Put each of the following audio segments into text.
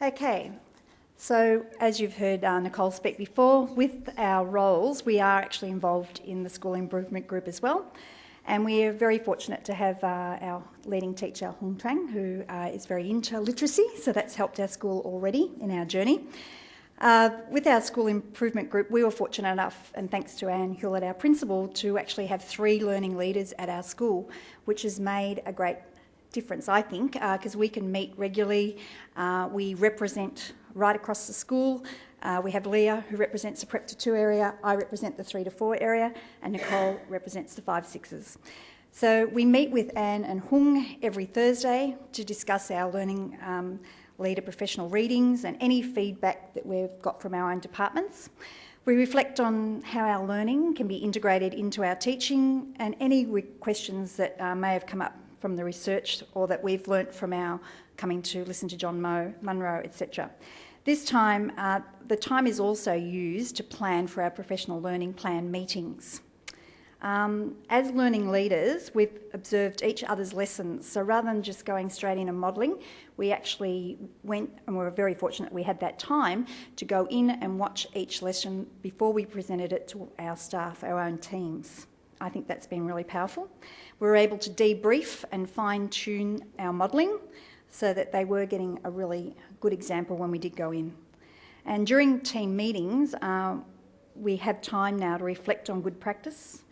Okay, so as you've heard Nicole speak before, with our roles, we are actually involved in the School Improvement Group as well. And we are very fortunate to have our leading teacher, Hung Trang, who is very into literacy, so that's helped our school already in our journey. With our School Improvement Group, we were fortunate enough, and thanks to Anne Hewlett, our principal, to actually have 3 learning leaders at our school, which has made a great difference, I think, because we can meet regularly. We represent right across the school. We have Leah, who represents the Prep to 2 area, I represent the 3 to 4 area, and Nicole represents the 5-6s. So we meet with Anne and Hung every Thursday to discuss our learning leader professional readings and any feedback that we've got from our own departments. We reflect on how our learning can be integrated into our teaching and any questions that may have come up from the research or that we've learnt from our coming to listen to John Munro, etc. This time, the time is also used to plan for our professional learning plan meetings. As learning leaders, we've observed each other's lessons. So rather than just going straight in and modelling, we actually went, and we were very fortunate we had that time, to go in and watch each lesson before we presented it to our staff, our own teams. I think that's been really powerful. We were able to debrief and fine-tune our modelling so that they were getting a really good example when we did go in. And during team meetings, we have time now to reflect on good practice,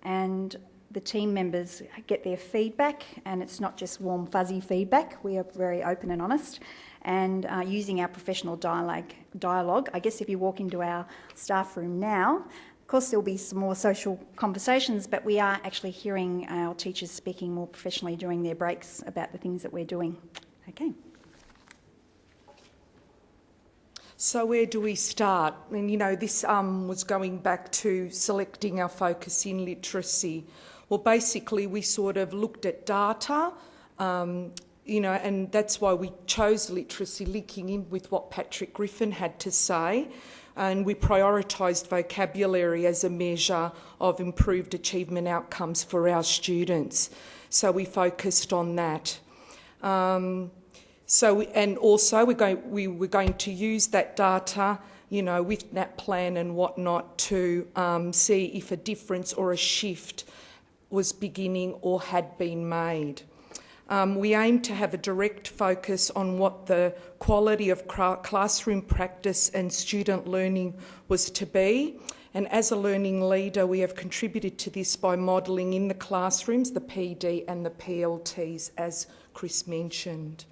and the team members get their feedback, and it's not just warm, fuzzy feedback. We are very open and honest, and using our professional dialogue. I guess if you walk into our staff room now, of course there'll be some more social conversations, but we are actually hearing our teachers speaking more professionally during their breaks about the things that we're doing. Okay. So where do we start? And you know, this was going back to selecting our focus in literacy. Well, basically we sort of looked at data, you know, and that's why we chose literacy, linking in with what Patrick Griffin had to say. And we prioritised vocabulary as a measure of improved achievement outcomes for our students. So we focused on that. And also we were going to use that data, you know, with that plan and whatnot to see if a difference or a shift was beginning or had been made. We aim to have a direct focus on what the quality of classroom practice and student learning was to be. And as a learning leader, we have contributed to this by modelling in the classrooms, the PD and the PLTs, as Chris mentioned.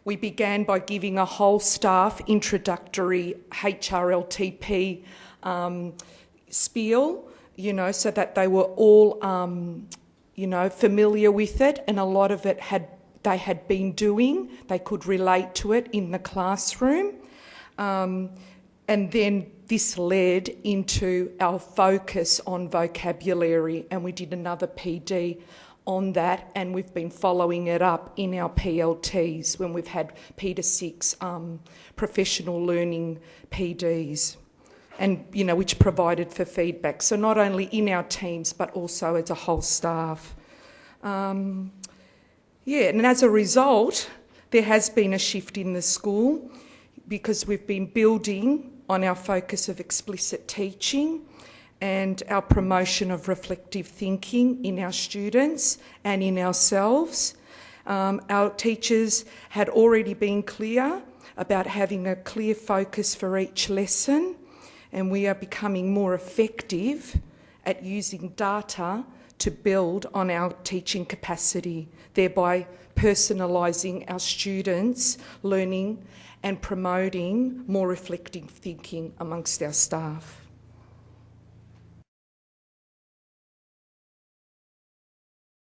We began by giving a whole staff introductory HRLTP spiel, you know, so that they were all you know, familiar with it, and a lot of it they had been doing. They could relate to it in the classroom. And then this led into our focus on vocabulary, and we did another PD on that, and we've been following it up in our PLTs when we've had P to 6 professional learning PDs. And, you know, which provided for feedback. So not only in our teams, but also as a whole staff. And as a result, there has been a shift in the school because we've been building on our focus of explicit teaching and our promotion of reflective thinking in our students and in ourselves. Our teachers had already been clear about having a clear focus for each lesson, and we are becoming more effective at using data to build on our teaching capacity, thereby personalising our students' learning and promoting more reflective thinking amongst our staff.